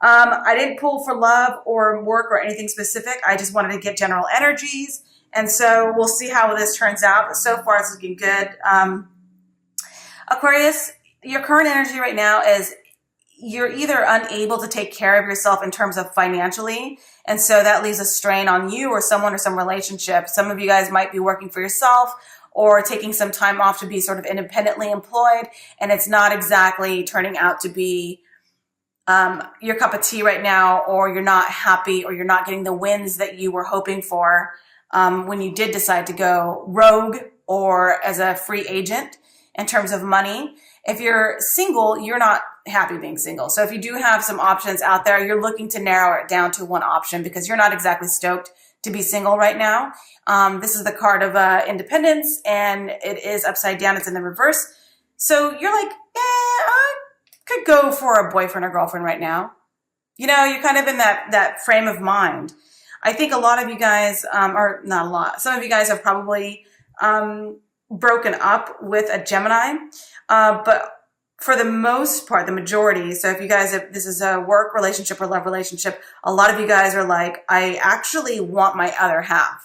I didn't pull for love or work or anything specific. I just wanted to get general energies. And so we'll see how this turns out. But so far, it's looking good. Aquarius, your current energy right now is you're either unable to take care of yourself in terms of financially, and so that leaves a strain on you or someone or some relationship. Some of you guys might be working for yourself or taking some time off to be sort of independently employed, and it's not exactly turning out to be your cup of tea right now, or you're not happy, or you're not getting the wins that you were hoping for when you did decide to go rogue or as a free agent in terms of money. If you're single, you're not happy being single. So if you do have some options out there, you're looking to narrow it down to one option because you're not exactly stoked to be single right now. This is the card of independence, and it is upside down. It's in the reverse. So you're like, I could go for a boyfriend or girlfriend right now. You know, you're kind of in that frame of mind. I think a lot of you guys, or not a lot, some of you guys have probably broken up with a Gemini. But for the most part, the majority, so if you guys, if this is a work relationship or love relationship, a lot of you guys are like, I actually want my other half,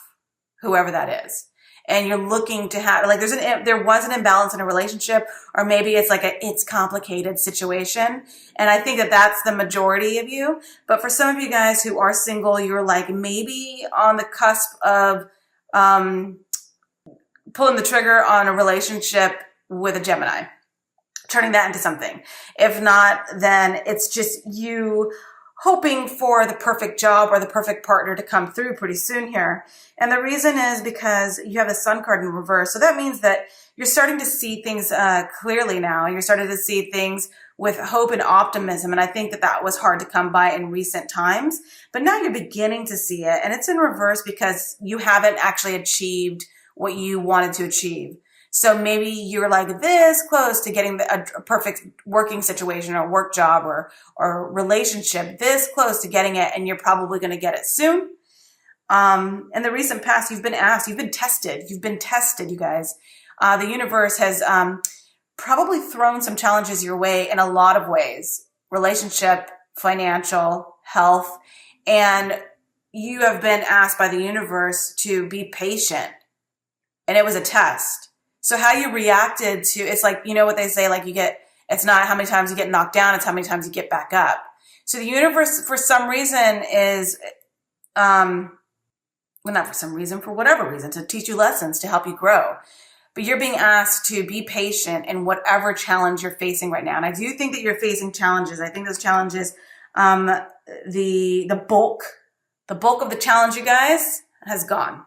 whoever that is. And you're looking to have, like, there was an imbalance in a relationship, or maybe it's like it's complicated situation. And I think that that's the majority of you. But for some of you guys who are single, you're like maybe on the cusp of pulling the trigger on a relationship with a Gemini, turning that into something. If not, then it's just you hoping for the perfect job or the perfect partner to come through pretty soon here. And the reason is because you have the Sun card in reverse. So that means that you're starting to see things clearly now. You're starting to see things with hope and optimism. And I think that that was hard to come by in recent times. But now you're beginning to see it. And it's in reverse because you haven't actually achieved what you wanted to achieve. So maybe you're like this close to getting a perfect working situation or work job or relationship, this close to getting it, and you're probably going to get it soon. In the recent past, you've been asked, you've been tested, you guys. The universe has probably thrown some challenges your way in a lot of ways, relationship, financial, health, and you have been asked by the universe to be patient, and it was a test. So how you reacted to, it's like, you know what they say, like it's not how many times you get knocked down, it's how many times you get back up. So the universe, for some reason, is, well, not for some reason, for whatever reason, to teach you lessons, to help you grow. But you're being asked to be patient in whatever challenge you're facing right now. And I do think that you're facing challenges. I think those challenges, the bulk of the challenge, you guys, has gone.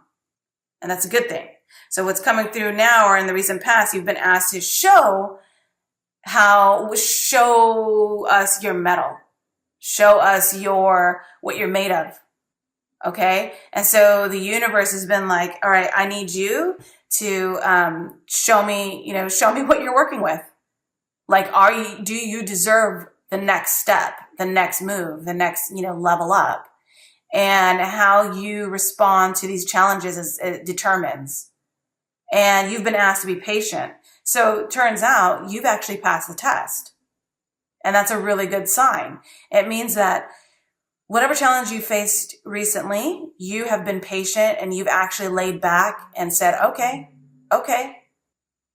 And that's a good thing. So what's coming through now, or in the recent past, you've been asked to show us your mettle, show us what you're made of. Okay. And so the universe has been like, all right, I need you to, show me what you're working with. Like, do you deserve the next step, the next move, the next, level up? And how you respond to these challenges it determines. And you've been asked to be patient. So it turns out you've actually passed the test. And that's a really good sign. It means that whatever challenge you faced recently, you have been patient and you've actually laid back and said, okay,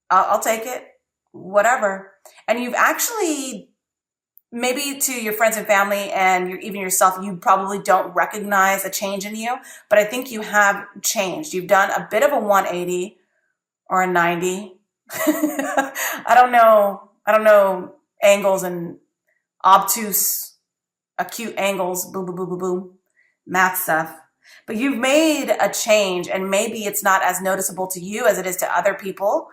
I'll take it, whatever. And you've actually, maybe to your friends and family and even yourself, you probably don't recognize a change in you, but I think you have changed. You've done a bit of a 180 or a 90. I don't know angles and obtuse, acute angles, boom, boom, boom, boom, boom, math stuff. But you've made a change, and maybe it's not as noticeable to you as it is to other people.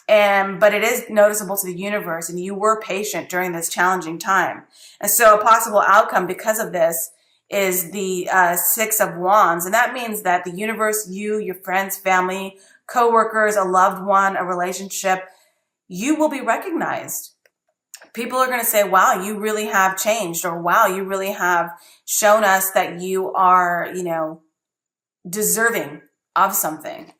But it is noticeable to the universe, and you were patient during this challenging time. And so a possible outcome because of this is the Six of Wands. And that means that the universe, you, your friends, family, coworkers, a loved one, a relationship, you will be recognized. People are going to say, wow, you really have changed, or wow, you really have shown us that you are, deserving of something.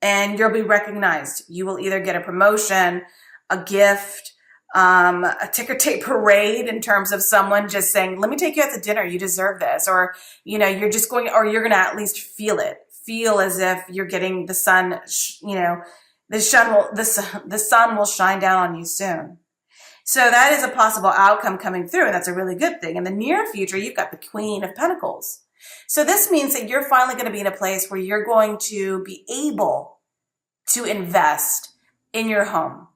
And you'll be recognized. You will either get a promotion, a gift, a ticker tape parade in terms of someone just saying, let me take you out to dinner. You deserve this. Or, you know, you're just going, or you're going to at least feel it. Feel as if you're getting the sun, you know, the sun will shine down on you soon. So that is a possible outcome coming through. And that's a really good thing. In the near future, you've got the Queen of Pentacles. So this means that you're finally going to be in a place where you're going to be able to invest in your home,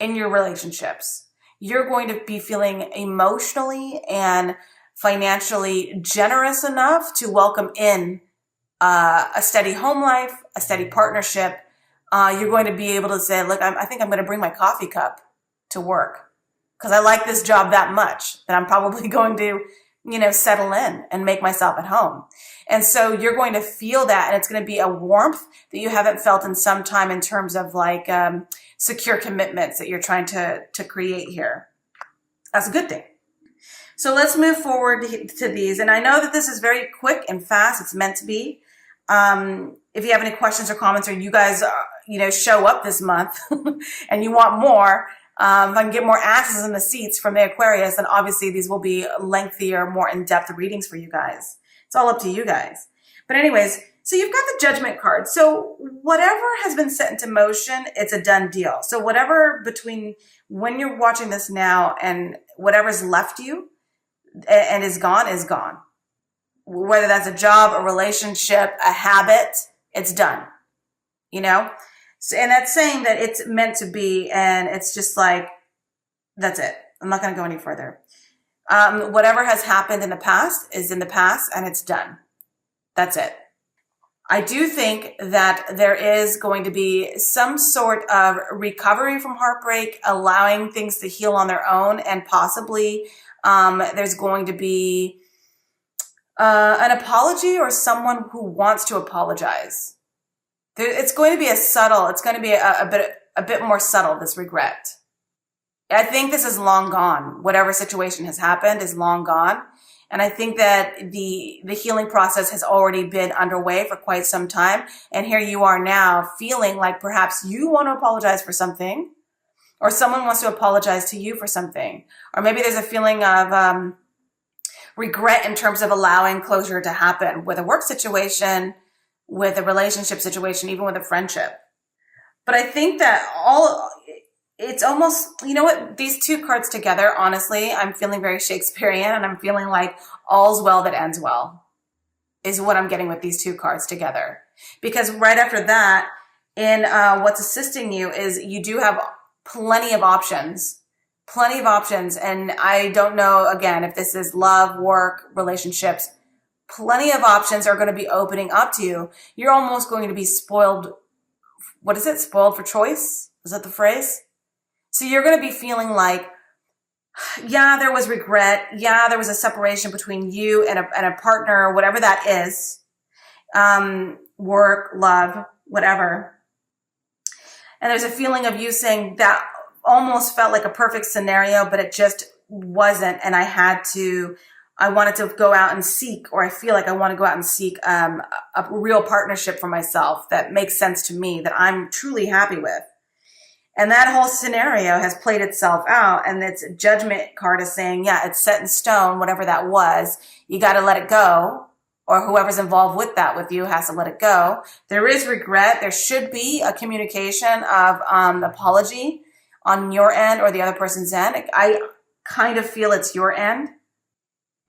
in your relationships. You're going to be feeling emotionally and financially generous enough to welcome in a steady home life, a steady partnership. You're going to be able to say, look, I think I'm going to bring my coffee cup to work because I like this job that much that I'm probably going to, you know, settle in and make myself at home. And so you're going to feel that, and it's going to be a warmth that you haven't felt in some time in terms of like secure commitments that you're trying to create here. That's a good thing. So let's move forward to these. And I know that this is very quick and fast. It's meant to be. If you have any questions or comments, or you guys, you know, show up this month and you want more, if I can get more asses in the seats from the Aquarius, then obviously these will be lengthier, more in-depth readings for you guys. It's all up to you guys. But anyways, so you've got the Judgment card. So whatever has been set into motion, it's a done deal. So whatever between when you're watching this now and whatever's left you and is gone, whether that's a job, a relationship, a habit, it's done, you know? So, and that's saying that it's meant to be, and it's just like, that's it. I'm not going to go any further. Whatever has happened in the past is in the past, and it's done. That's it. I do think that there is going to be some sort of recovery from heartbreak, allowing things to heal on their own, and possibly there's going to be an apology or someone who wants to apologize. It's going to be it's going to be a bit more subtle, this regret. I think this is long gone. Whatever situation has happened is long gone. And I think that the healing process has already been underway for quite some time. And here you are now feeling like perhaps you want to apologize for something, or someone wants to apologize to you for something. Or maybe there's a feeling of regret in terms of allowing closure to happen with a work situation, with a relationship situation, even with a friendship. But I think that it's almost, you know what, these two cards together, honestly, I'm feeling very Shakespearean, and I'm feeling like all's well that ends well is what I'm getting with these two cards together. Because right after that, in what's assisting you is you do have plenty of options. And I don't know, again, if this is love, work, relationships, plenty of options are going to be opening up to you. You're almost going to be spoiled. What is it? Spoiled for choice? Is that the phrase? So you're going to be feeling like, yeah, there was regret. Yeah, there was a separation between you and a partner, whatever that is. Work, love, whatever. And there's a feeling of you saying that almost felt like a perfect scenario, but it just wasn't. And I wanted to go out and seek, or I feel like I want to go out and seek a real partnership for myself that makes sense to me, that I'm truly happy with. And that whole scenario has played itself out, and its Judgment card is saying, yeah, it's set in stone, whatever that was. You got to let it go, or whoever's involved with that with you has to let it go. There is regret. There should be a communication of apology on your end or the other person's end. I kind of feel it's your end.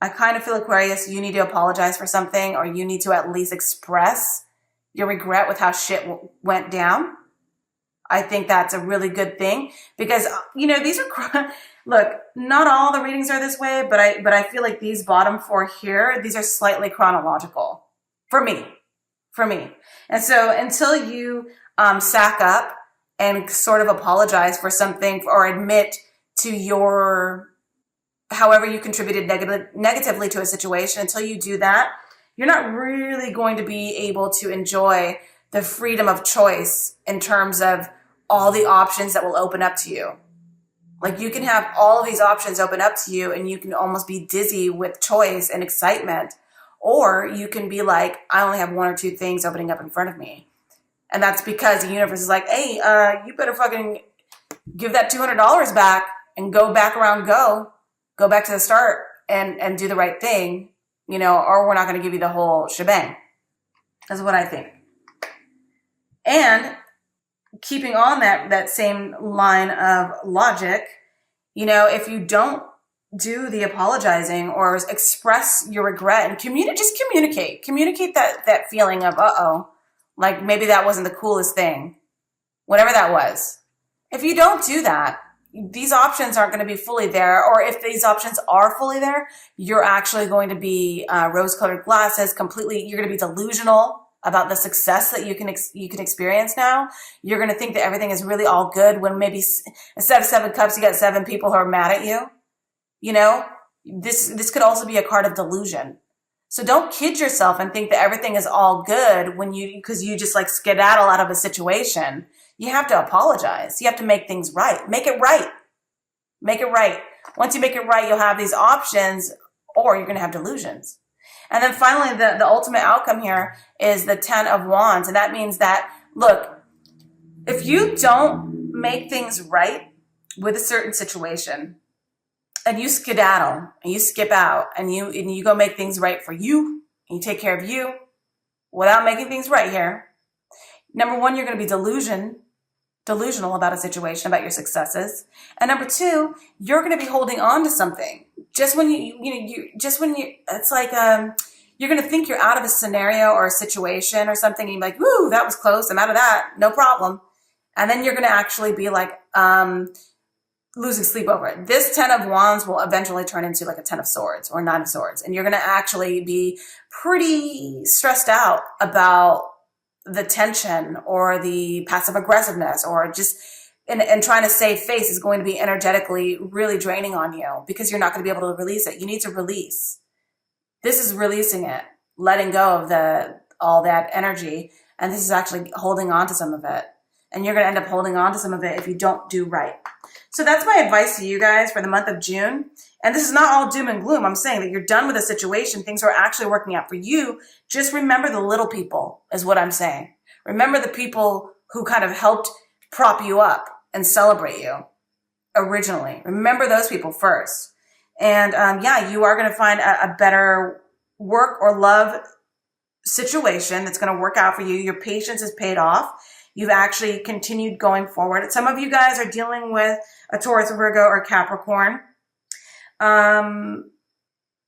I kind of feel, Aquarius, you need to apologize for something, or you need to at least express your regret with how shit went down. I think that's a really good thing, because, you know, these are, look, not all the readings are this way, but I feel like these bottom four here, these are slightly chronological for me. And so until you sack up and sort of apologize for something, or admit to however you contributed negatively to a situation, until you do that, you're not really going to be able to enjoy the freedom of choice in terms of all the options that will open up to you. Like, you can have all of these options open up to you, and you can almost be dizzy with choice and excitement. Or you can be like, I only have one or two things opening up in front of me. And that's because the universe is like, hey, you better fucking give that $200 back, and go back around, go back to the start and do the right thing, you know, or we're not going to give you the whole shebang. That's what I think. And keeping on that same line of logic, you know, if you don't do the apologizing or express your regret and just communicate that feeling of, like maybe that wasn't the coolest thing, whatever that was. If you don't do that, these options aren't going to be fully there. Or if these options are fully there, you're actually going to be rose-colored glasses, completely, you're going to be delusional about the success that you can experience now. You're going to think that everything is really all good when maybe instead of 7 cups, you got 7 people who are mad at you. You know, this could also be a card of delusion. So don't kid yourself and think that everything is all good because you just like skedaddle out of a situation. You have to apologize. You have to make things right. Make it right. Make it right. Once you make it right, you'll have these options, or you're going to have delusions. And then finally, the ultimate outcome here is the 10 of Wands. And that means that, look, if you don't make things right with a certain situation and you skedaddle and you skip out and you go make things right for you and you take care of you without making things right here, number one, you're going to be delusional about a situation, about your successes. And number two, you're going to be holding on to something. It's like, you're going to think you're out of a scenario or a situation or something. And you're like, woo, that was close. I'm out of that. No problem. And then you're going to actually be like, losing sleep over it. This 10 of Wands will eventually turn into like a 10 of Swords or 9 of Swords. And you're going to actually be pretty stressed out about the tension or the passive aggressiveness or just and trying to save face is going to be energetically really draining on you because you're not going to be able to release it. You need to release. This is releasing it, letting go of all that energy. And this is actually holding on to some of it. And you're going to end up holding on to some of it if you don't do right. So that's my advice to you guys for the month of June. And this is not all doom and gloom. I'm saying that you're done with a situation. Things are actually working out for you. Just remember the little people is what I'm saying. Remember the people who kind of helped prop you up and celebrate you originally. Remember those people first. And you are going to find a better work or love situation that's going to work out for you. Your patience is paid off. You've actually continued going forward. Some of you guys are dealing with a Taurus, Virgo, or Capricorn.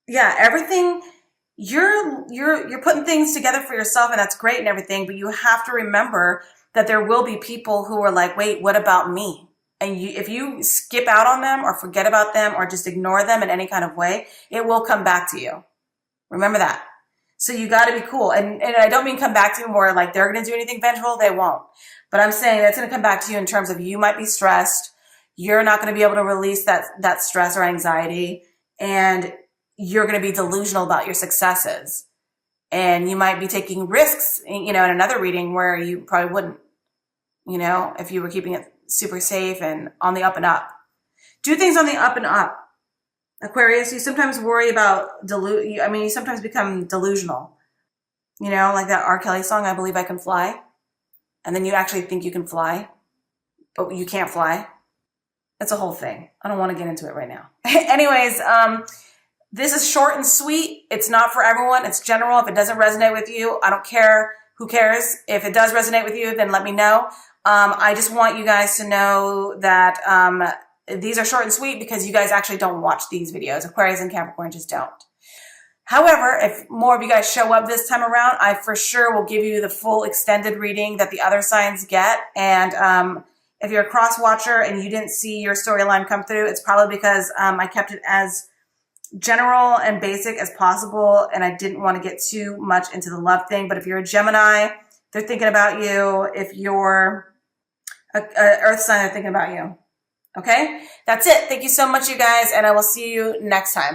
Everything, you're putting things together for yourself, and that's great and everything, but you have to remember that there will be people who are like, wait, what about me? And if you skip out on them or forget about them or just ignore them in any kind of way, it will come back to you. Remember that. So you got to be cool. And I don't mean come back to you more like they're going to do anything vengeful. They won't. But I'm saying that's going to come back to you in terms of you might be stressed. You're not going to be able to release that stress or anxiety. And you're going to be delusional about your successes. And you might be taking risks, in another reading where you probably wouldn't, if you were keeping it super safe and on the up and up. Do things on the up and up. Aquarius, you sometimes worry about you sometimes become delusional. Like that R. Kelly song, I Believe I Can Fly. And then you actually think you can fly, but you can't fly. It's a whole thing. I don't want to get into it right now. Anyways, this is short and sweet. It's not for everyone. It's general. If it doesn't resonate with you, I don't care. Who cares? If it does resonate with you, then let me know. I just want you guys to know that these are short and sweet because you guys actually don't watch these videos. Aquarius and Capricorn just don't. However, if more of you guys show up this time around, I for sure will give you the full extended reading that the other signs get. And if you're a cross watcher and you didn't see your storyline come through, it's probably because I kept it as general and basic as possible. And I didn't want to get too much into the love thing. But if you're a Gemini, they're thinking about you. If you're a Earth sign, they're thinking about you. Okay, that's it. Thank you so much, you guys, and I will see you next time.